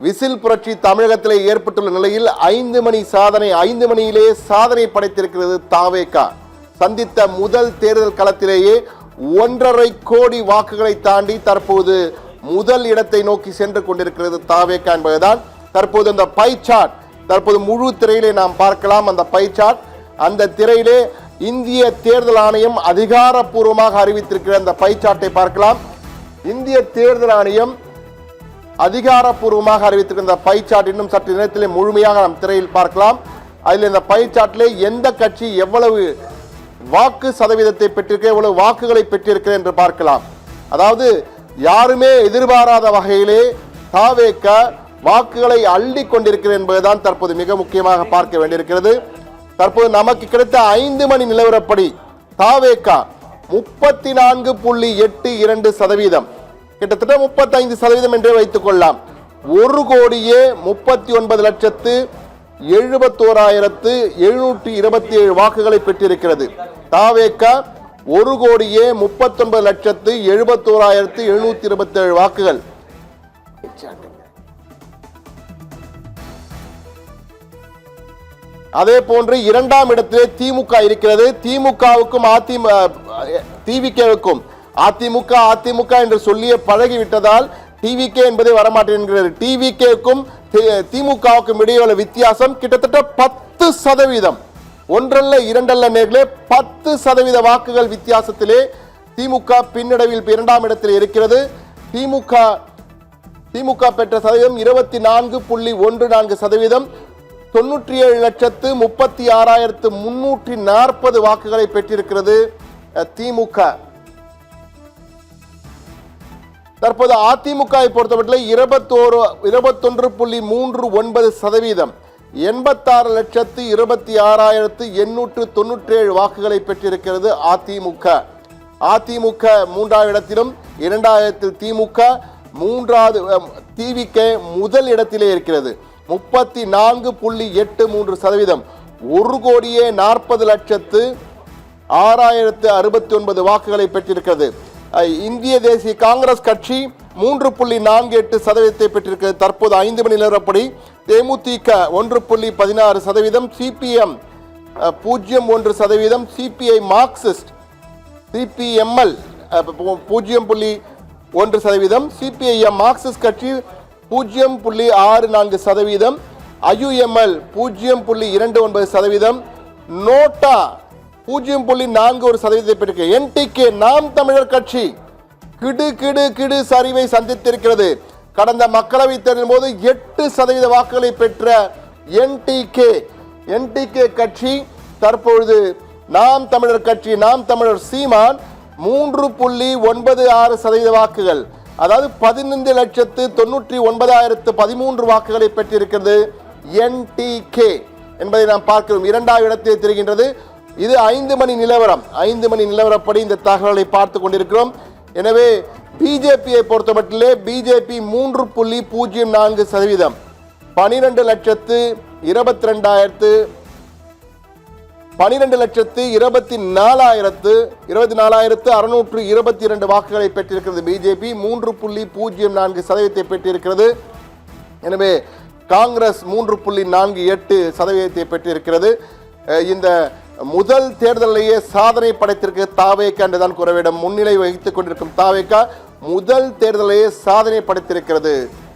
Whistle புரட்சி தமிழகத்திலே ஏற்பட்டுள்ள நிலையில் 5 மணியிலேயே சாதனை படைத்திருக்கிறது தாவேகா. சந்தித்த முதல் தேர்தல் களத்திலேயே 1.5 கோடி வாக்குகளை தாண்டி தற்போது முதல் இடத்தை நோக்கி சென்று கொண்டிருக்கிறது தாவேகா என்பதுதான் தற்போது அந்த பை சார்ட். தற்போது முழு திரையிலே நாம் பார்க்கலாம் அந்த பை சார்ட். அந்த திரையிலே இந்திய தேர்தல் ஆணையம் அதிகாரப்பூர்வமாக அறிவித்திருக்கிற அந்த பை சார்ட்டை பார்க்கலாம். இந்திய தேர்தல் ஆணையம் அதிகாரப்பூர்வமாக அறிவித்திருக்கிற பை சார்ட் இன்னும் சற்று நேரத்திலே முழுமையாக நாம் திரையில் பார்க்கலாம். அதில் இந்த பை சார்ட்டிலே எந்த கட்சி எவ்வளவு வாக்கு சதவீதத்தை பெற்றிருக்க, எவ்வளவு வாக்குகளை பெற்றிருக்க என்று பார்க்கலாம். அதாவது யாருமே எதிர்பாராத வகையிலே தாவேகா வாக்குகளை அள்ளி கொண்டிருக்கிறது என்பதுதான் தற்போது மிக முக்கியமாக பார்க்க வேண்டியிருக்கிறது. தற்போது நமக்கு கிடைத்த 5 மணி நிலவரப்படி தாவேகா 34.82%, கிட்டத்தட்ட 35% என்றே வைத்துக் கொள்ளலாம். 1,39,71,727 வாக்குகளை பெற்றிருக்கிறது. தாவேகா 1,39,71,727 வாக்குகள். அதே போன்று 2ஆம் இடத்திலே திமுக இருக்கிறது. திமுகவுக்கும் டிவிகேவுக்கும் அதிமுக என்று சொல்லியே பழகிவிட்டதால் டிவிகே என்பதை வரமாட்டேங்கிறது. டிவிகேக்கும் திமுகவுக்கும் இடையே உள்ள வித்தியாசம் கிட்டத்தட்ட 10%. ஒன்றல்ல இரண்டல்ல நேர்களே 10% வாக்குகள் வித்தியாசத்திலே திமுக பின்னடைவில் 2ஆம் இடத்தில் இருக்கிறது. திமுக பெற்ற சதவீதம் 24.14%. 97,36,340 வாக்குகளை பெற்றிருக்கிறது திமுக. தற்போது அதிமுகவை பொறுத்தவரை 21.39%, 86,26,897 வாக்குகளை பெற்றிருக்கிறது அதிமுக. அதிமுக 3ஆம் இடத்திலும் 2ஆம் இடத்தில் திமுக, 3வது டிவிகே முதல் இடத்திலே இருக்கிறது 34.83%. 1,40,06,069 வாக்குகளை பெற்றிருக்கிறது. இந்திய தேசிய காங்கிரஸ் கட்சி 3.48% பெற்றிருக்கிறது. தற்போது 5 மணி நிலவரப்படி தேமுதிக 1.16%, CPM 0.1%, CBI Marxist CPML 0.1%, CPIM Marxist கட்சி 0.64%, ஐயுஎம்எல் 0.29%, நோட்டா 0.41% பெற்றிருக்கிறது. என்டிகே நாம் தமிழர் கட்சி கிடு சரிவை சந்தித்திருக்கிறது. கடந்த மக்களவை தேர்தலின் போது 8% வாக்குகளை பெற்ற என்டிகே கட்சி தற்பொழுது நாம் தமிழர் கட்சி, நாம் தமிழர் சீமான் 3.96% வாக்குகள், அதாவது 15,99,013 வாக்குகளை பெற்றிருக்கிறது என்டிகே என்பதை நாம் பார்க்கிறோம். 2ஆம் இடத்தில் தெரிகின்றது. இது 5 மணி நிலவரம். 5 மணி நிலவரப்படி இந்த தகவலை பார்த்து கொண்டிருக்கிறோம். எனவே பிஜேபியை பொறுத்தமட்டிலே பிஜேபி 3.04%, 12,24,622 வாக்குகளை பெற்றிருக்கிறது. பிஜேபி 3.04% பெற்றிருக்கிறது. எனவே காங்கிரஸ் 3.48% பெற்றிருக்கிறது. இந்த முதல் தேர்தலிலேயே சாதனை படைத்திருக்க தாவேகா என்றுதான் கூற வேண்டும். முன்னிலை வகித்துக் கொண்டிருக்கும் தாவேகா முதல் தேர்தலிலேயே சாதனை படைத்திருக்கிறது.